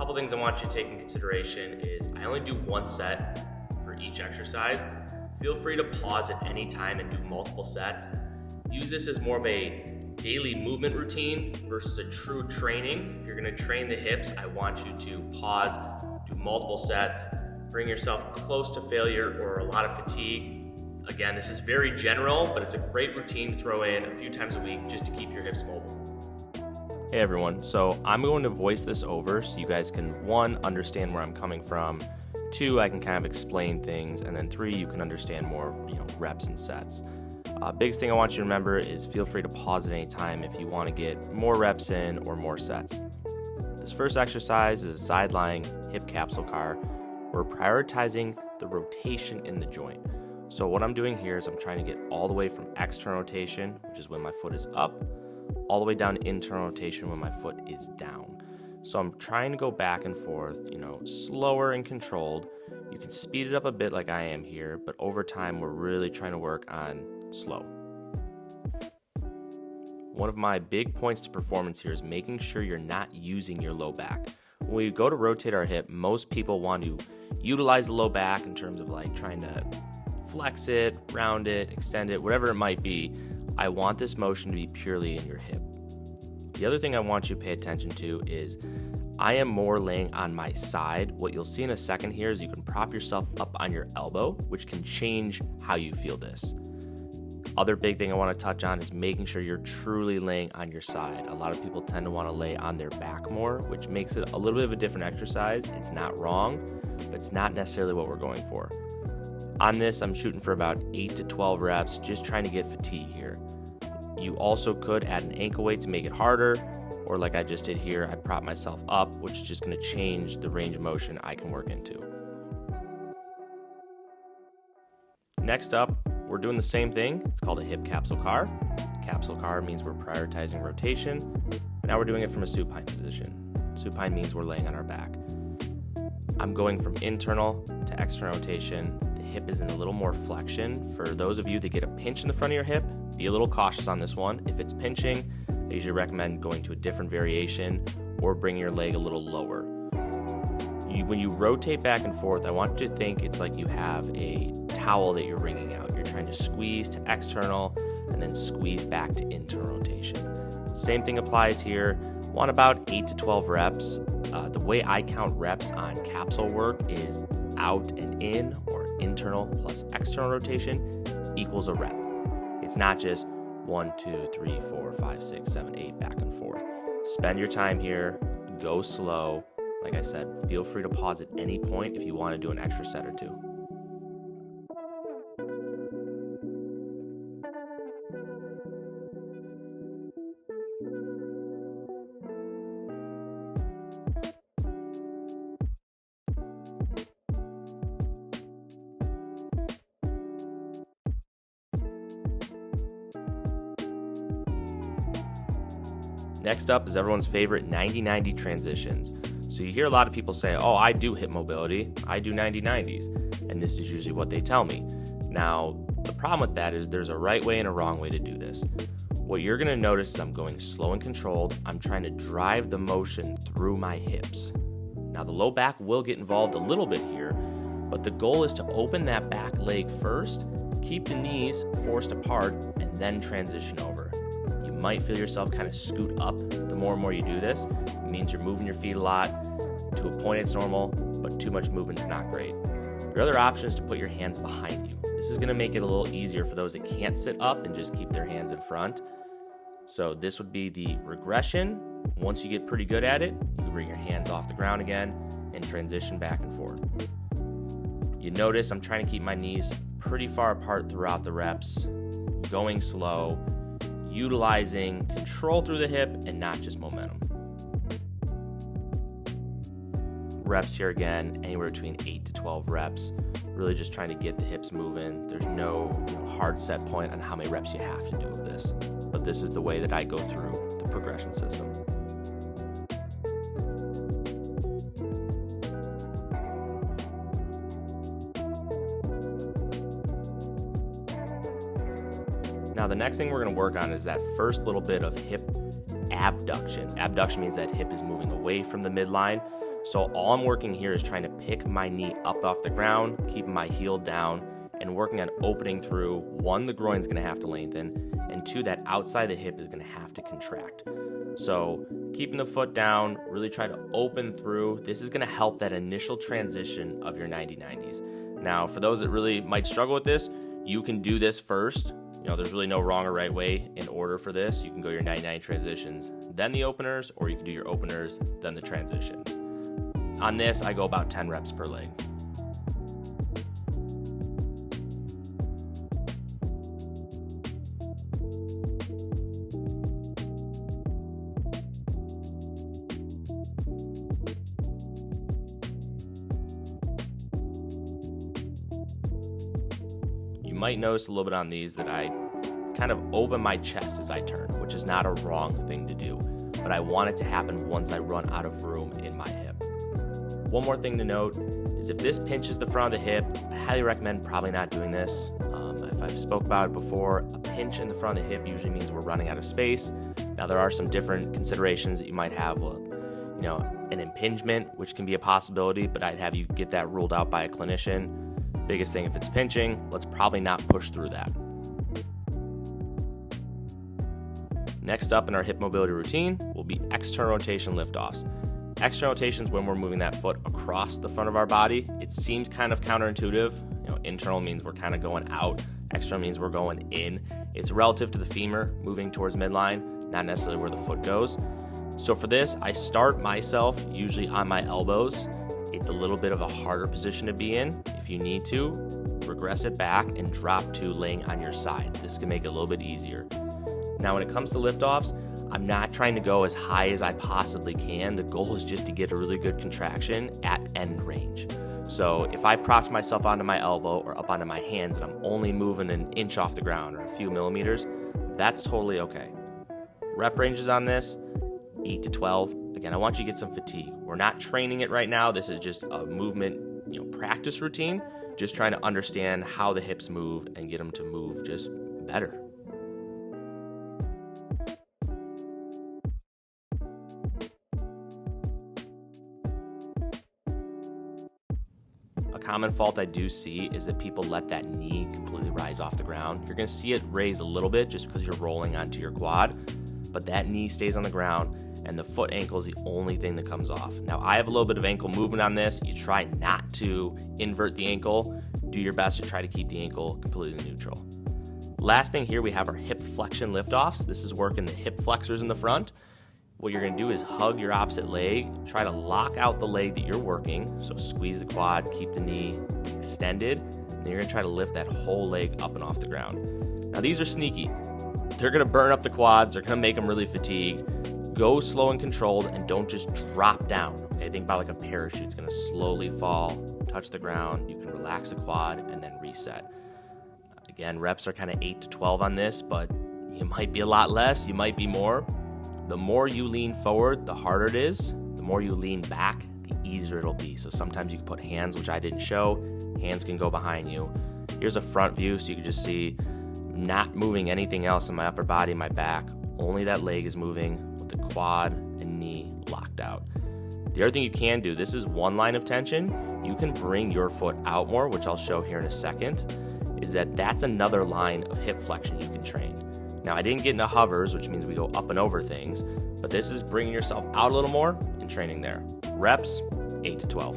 couple things I want you to take in consideration is I only do one set for each exercise. Feel free to pause at any time and do multiple sets. Use this as more of a daily movement routine versus a true training. If you're going to train the hips, I want you to pause, do multiple sets, bring yourself close to failure or a lot of fatigue. Again, this is very general, but it's a great routine to throw in a few times a week just to keep your hips mobile. Hey everyone, so I'm going to voice this over so you guys can, 1, understand where I'm coming from, 2, I can kind of explain things, and then 3, you can understand more, reps and sets. Biggest thing I want you to remember is feel free to pause at any time if you want to get more reps in or more sets. This first exercise is a side-lying hip capsule CAR. We're prioritizing the rotation in the joint. So what I'm doing here is I'm trying to get all the way from external rotation, which is when my foot is up, all the way down to internal rotation when my foot is down. So I'm trying to go back and forth, slower and controlled. You can speed it up a bit like I am here, but over time we're really trying to work on slow. One of my big points to performance here is making sure you're not using your low back. When we go to rotate our hip, most people want to utilize the low back in terms of trying to flex it, round it, extend it, whatever it might be. I want this motion to be purely in your hip. The other thing I want you to pay attention to is I am more laying on my side. What you'll see in a second here is you can prop yourself up on your elbow, which can change how you feel this. Other big thing I want to touch on is making sure you're truly laying on your side. A lot of people tend to want to lay on their back more, which makes it a little bit of a different exercise. It's not wrong, but it's not necessarily what we're going for. On this, I'm shooting for about 8 to 12 reps, just trying to get fatigue here. You also could add an ankle weight to make it harder, or like I just did here, I prop myself up, which is just going to change the range of motion I can work into. Next up, we're doing the same thing. It's called a hip capsule CAR. Capsule CAR means we're prioritizing rotation. Now we're doing it from a supine position. Supine means we're laying on our back. I'm going from internal to external rotation. The hip is in a little more flexion. For those of you that get a pinch in the front of your hip, be a little cautious on this one. If it's pinching, I usually recommend going to a different variation or bring your leg a little lower. When you rotate back and forth, I want you to think it's like you have a towel that you're wringing out. You're trying to squeeze to external and then squeeze back to internal rotation. Same thing applies here. Want about 8 to 12 reps. The way I count reps on capsule work is out and in, or internal plus external rotation equals a rep. It's not just 1, 2, 3, 4, 5, 6, 7, 8 back and forth. Spend your time here, go slow. Like I said, feel free to pause at any point if you want to do an extra set or two. Next up is everyone's favorite 90-90 transitions. So you hear a lot of people say, oh, I do hip mobility, I do 90-90s, and this is usually what they tell me. Now, the problem with that is there's a right way and a wrong way to do this. What you're going to notice is I'm going slow and controlled. I'm trying to drive the motion through my hips. Now, the low back will get involved a little bit here, but the goal is to open that back leg first, keep the knees forced apart, and then transition over. You might feel yourself kind of scoot up the more and more you do this. It means you're moving your feet a lot. To a point it's normal, but too much movement's not great. Your other option is to put your hands behind you. This is going to make it a little easier for those that can't sit up and just keep their hands in front. So this would be the regression. Once you get pretty good at it, you can bring your hands off the ground again and transition back and forth. You notice I'm trying to keep my knees pretty far apart throughout the reps, going slow, utilizing control through the hip and not just momentum. Reps here again, anywhere between 8 to 12 reps. Really just trying to get the hips moving. There's no hard set point on how many reps you have to do with this. But this is the way that I go through the progression system. Now the next thing we're going to work on is that first little bit of hip abduction. Abduction means that hip is moving away from the midline. So all I'm working here is trying to pick my knee up off the ground, keeping my heel down, and working on opening through. One, the groin's gonna have to lengthen, and two, that outside the hip is gonna have to contract. So keeping the foot down, really try to open through. This is gonna help that initial transition of your 90-90s. Now, for those that really might struggle with this, you can do this first. There's really no wrong or right way in order for this. You can go your 90-90 transitions, then the openers, or you can do your openers, then the transitions. On this, I go about 10 reps per leg. You might notice a little bit on these that I kind of open my chest as I turn, which is not a wrong thing to do, but I want it to happen once I run out of room in my hip. One more thing to note is if this pinches the front of the hip, I highly recommend probably not doing this. If I've spoke about it before, a pinch in the front of the hip usually means we're running out of space. Now there are some different considerations that you might have. An impingement, which can be a possibility, but I'd have you get that ruled out by a clinician. Biggest thing, if it's pinching, let's probably not push through that. Next up in our hip mobility routine will be external rotation lift offs. External rotation is when we're moving that foot across the front of our body. It seems kind of counterintuitive. Internal means we're kind of going out. External means we're going in. It's relative to the femur moving towards midline, not necessarily where the foot goes. So for this, I start myself usually on my elbows. It's a little bit of a harder position to be in. If you need to, regress it back and drop to laying on your side. This can make it a little bit easier. Now, when it comes to lift-offs, I'm not trying to go as high as I possibly can. The goal is just to get a really good contraction at end range. So if I propped myself onto my elbow or up onto my hands and I'm only moving an inch off the ground or a few millimeters, that's totally okay. Rep ranges on this, 8 to 12. Again, I want you to get some fatigue. We're not training it right now. This is just a movement, practice routine, just trying to understand how the hips move and get them to move just better. A common fault I do see is that people let that knee completely rise off the ground. You're going to see it raise a little bit just because you're rolling onto your quad, but that knee stays on the ground and the foot ankle is the only thing that comes off. Now, I have a little bit of ankle movement on this. You try not to invert the ankle. Do your best to try to keep the ankle completely neutral. Last thing here, we have our hip flexion lift offs. This is working the hip flexors in the front. What you're gonna do is hug your opposite leg, try to lock out the leg that you're working. So squeeze the quad, keep the knee extended, and then you're gonna try to lift that whole leg up and off the ground. Now these are sneaky. They're gonna burn up the quads, they're gonna make them really fatigued. Go slow and controlled and don't just drop down. Okay, think about like a parachute. It's gonna slowly fall, touch the ground. You can relax the quad and then reset. Again, reps are kind of 8 to 12 on this, but you might be a lot less, you might be more. The more you lean forward, the harder it is. The more you lean back, the easier it'll be. So sometimes you can put hands, which I didn't show. Hands can go behind you. Here's a front view so you can just see not moving anything else in my upper body, my back. Only that leg is moving with the quad and knee locked out. The other thing you can do, this is one line of tension. You can bring your foot out more, which I'll show here in a second, is that's another line of hip flexion you can train. Now, I didn't get into hovers, which means we go up and over things, but this is bringing yourself out a little more and training there. Reps, 8 to 12.